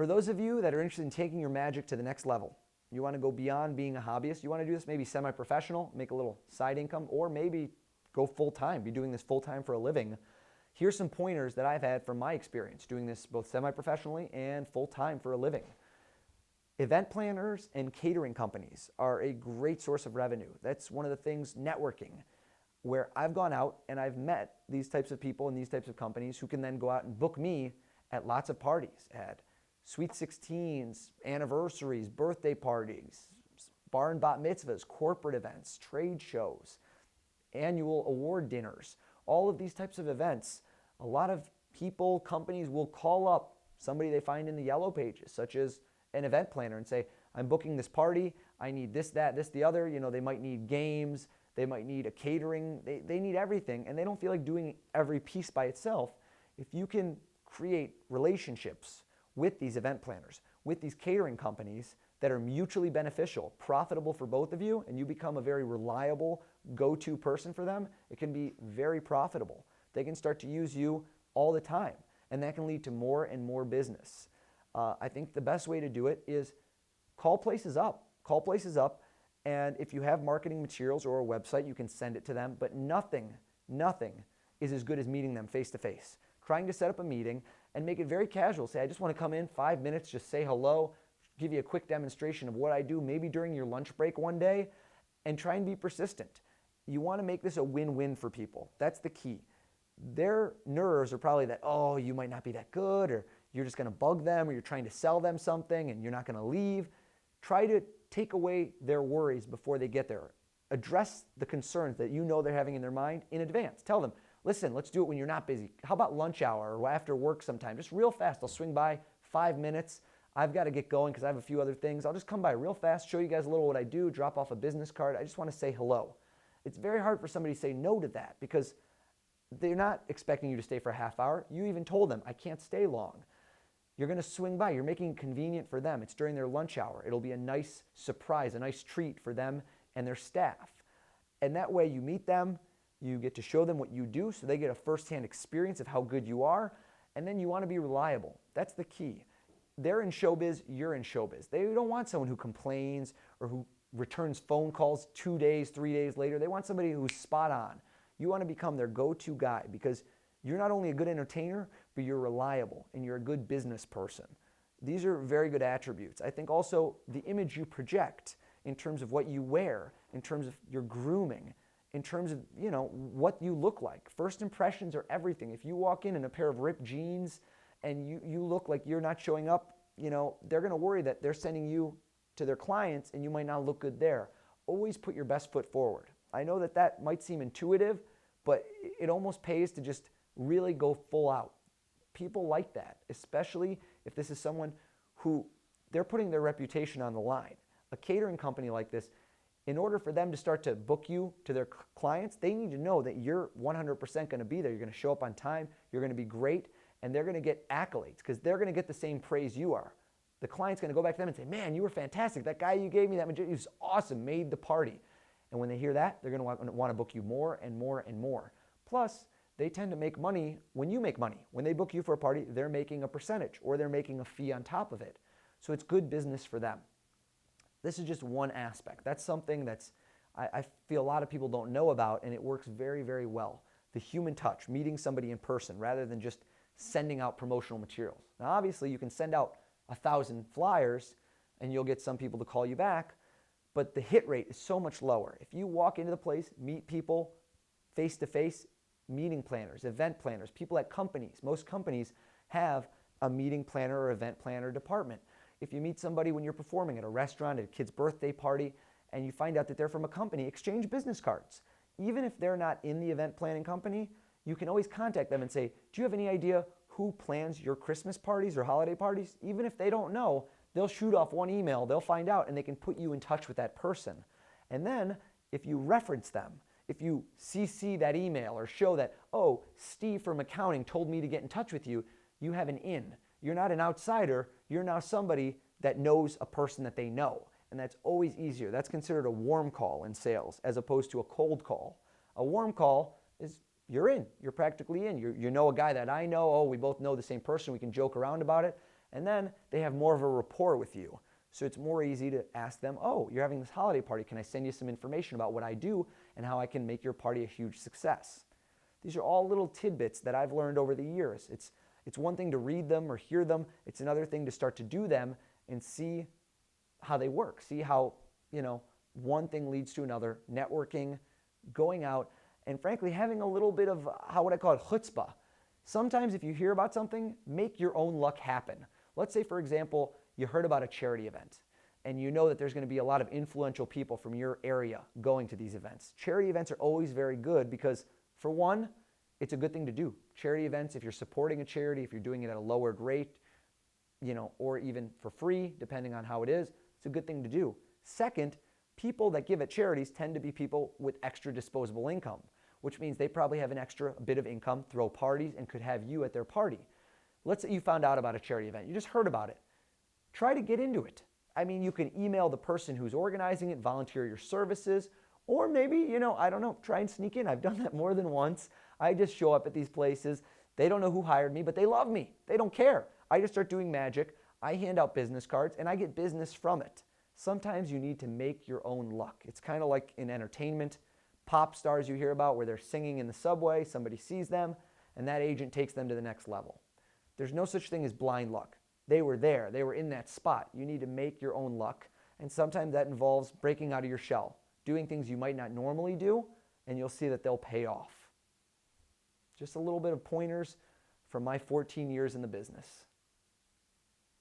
For those of you that are interested in taking your magic to the next level, you want to go beyond being a hobbyist, you want to do this maybe semi-professional, make a little side income, or maybe go full-time, be doing this full-time for a living. Here's some pointers that I've had from my experience doing this both semi-professionally and full-time for a living. Event planners and catering companies are a great source of revenue. That's one of the things, networking, where I've gone out and I've met these types of people and these types of companies who can then go out and book me at lots of parties, at sweet 16s, anniversaries, birthday parties, bar and bat mitzvahs, corporate events, trade shows, annual award dinners, all of these types of events. A lot of people, companies will call up somebody they find in the yellow pages, such as an event planner, and say, I'm booking this party, I need this, that, this, the other. They might need games, they might need a catering, they need everything, and they don't feel like doing every piece by itself. If you can create relationships with these event planners, with these catering companies that are mutually beneficial, profitable for both of you, and you become a very reliable go-to person for them, it can be very profitable. They can start to use you all the time, and that can lead to more and more business. I think the best way to do it is call places up. Call places up, and if you have marketing materials or a website, you can send it to them, but nothing is as good as meeting them face-to-face. Trying to set up a meeting and make it very casual. Say, I just want to come in 5 minutes, just say hello, give you a quick demonstration of what I do, maybe during your lunch break one day, and try and be persistent. You want to make this a win-win for people. That's the key. Their nerves are probably that, oh, you might not be that good, or you're just going to bug them, or you're trying to sell them something and you're not going to leave. Try to take away their worries before they get there. Address the concerns that you know they're having in their mind in advance. Tell them, listen, let's do it when you're not busy. How about lunch hour or after work sometime? Just real fast. I'll swing by 5 minutes. I've got to get going because I have a few other things. I'll just come by real fast, show you guys a little what I do, drop off a business card. I just want to say hello. It's very hard for somebody to say no to that because they're not expecting you to stay for a half hour. You even told them, I can't stay long. You're going to swing by. You're making it convenient for them. It's during their lunch hour. It'll be a nice surprise, a nice treat for them and their staff. And that way you meet them, you get to show them what you do so they get a firsthand experience of how good you are, and then you want to be reliable. That's the key. They're in showbiz, you're in showbiz. They don't want someone who complains or who returns phone calls 2 days, 3 days later. They want somebody who's spot on. You want to become their go-to guy because you're not only a good entertainer, but you're reliable and you're a good business person. These are very good attributes. I think also the image you project in terms of what you wear, in terms of your grooming, in terms of, what you look like. First impressions are everything. If you walk in a pair of ripped jeans and you look like you're not showing up, they're going to worry that they're sending you to their clients and you might not look good there. Always put your best foot forward. I know that might seem intuitive, but it almost pays to just really go full out. People like that, especially if this is someone who they're putting their reputation on the line. A catering company like this, in order for them to start to book you to their clients, they need to know that you're 100% going to be there. You're going to show up on time. You're going to be great. And they're going to get accolades because they're going to get the same praise you are. The client's going to go back to them and say, man, you were fantastic. That guy you gave me, he was awesome, made the party. And when they hear that, they're going to want to book you more and more and more. Plus, they tend to make money when you make money. When they book you for a party, they're making a percentage or they're making a fee on top of it. So it's good business for them. This is just one aspect. That's something I feel a lot of people don't know about, and it works very, very well. The human touch, meeting somebody in person rather than just sending out promotional materials. Now, obviously, you can send out 1,000 flyers and you'll get some people to call you back, but the hit rate is so much lower. If you walk into the place, meet people face-to-face, meeting planners, event planners, people at companies. Most companies have a meeting planner or event planner department. If you meet somebody when you're performing at a restaurant, at a kid's birthday party, and you find out that they're from a company, exchange business cards. Even if they're not in the event planning company, you can always contact them and say, do you have any idea who plans your Christmas parties or holiday parties? Even if they don't know, they'll shoot off one email, they'll find out, and they can put you in touch with that person. And then if you reference them, if you CC that email or show that, oh, Steve from accounting told me to get in touch with you, you have an in. You're not an outsider. You're now somebody that knows a person that they know. And that's always easier. That's considered a warm call in sales as opposed to a cold call. A warm call is you're in. You're practically in. You know a guy that I know. Oh, we both know the same person. We can joke around about it. And then they have more of a rapport with you. So it's more easy to ask them, oh, you're having this holiday party. Can I send you some information about what I do and how I can make your party a huge success? These are all little tidbits that I've learned over the years. It's one thing to read them or hear them. It's another thing to start to do them and see how they work. See how, one thing leads to another. Networking, going out, and frankly, having a little bit of, how would I call it, chutzpah. Sometimes if you hear about something, make your own luck happen. Let's say, for example, you heard about a charity event and you know that there's going to be a lot of influential people from your area going to these events. Charity events are always very good because, for one, it's a good thing to do. Charity events, if you're supporting a charity, if you're doing it at a lowered rate, or even for free, depending on how it is, it's a good thing to do. Second, people that give at charities tend to be people with extra disposable income, which means they probably have an extra bit of income, throw parties, and could have you at their party. Let's say you found out about a charity event. You just heard about it. Try to get into it. I mean, you can email the person who's organizing it, volunteer your services, or maybe, I don't know, try and sneak in. I've done that more than once. I just show up at these places. They don't know who hired me, but they love me. They don't care. I just start doing magic. I hand out business cards, and I get business from it. Sometimes you need to make your own luck. It's kind of like in entertainment. Pop stars you hear about where they're singing in the subway, somebody sees them, and that agent takes them to the next level. There's no such thing as blind luck. They were there. They were in that spot. You need to make your own luck. And sometimes that involves breaking out of your shell, doing things you might not normally do, and you'll see that they'll pay off. Just a little bit of pointers from my 14 years in the business.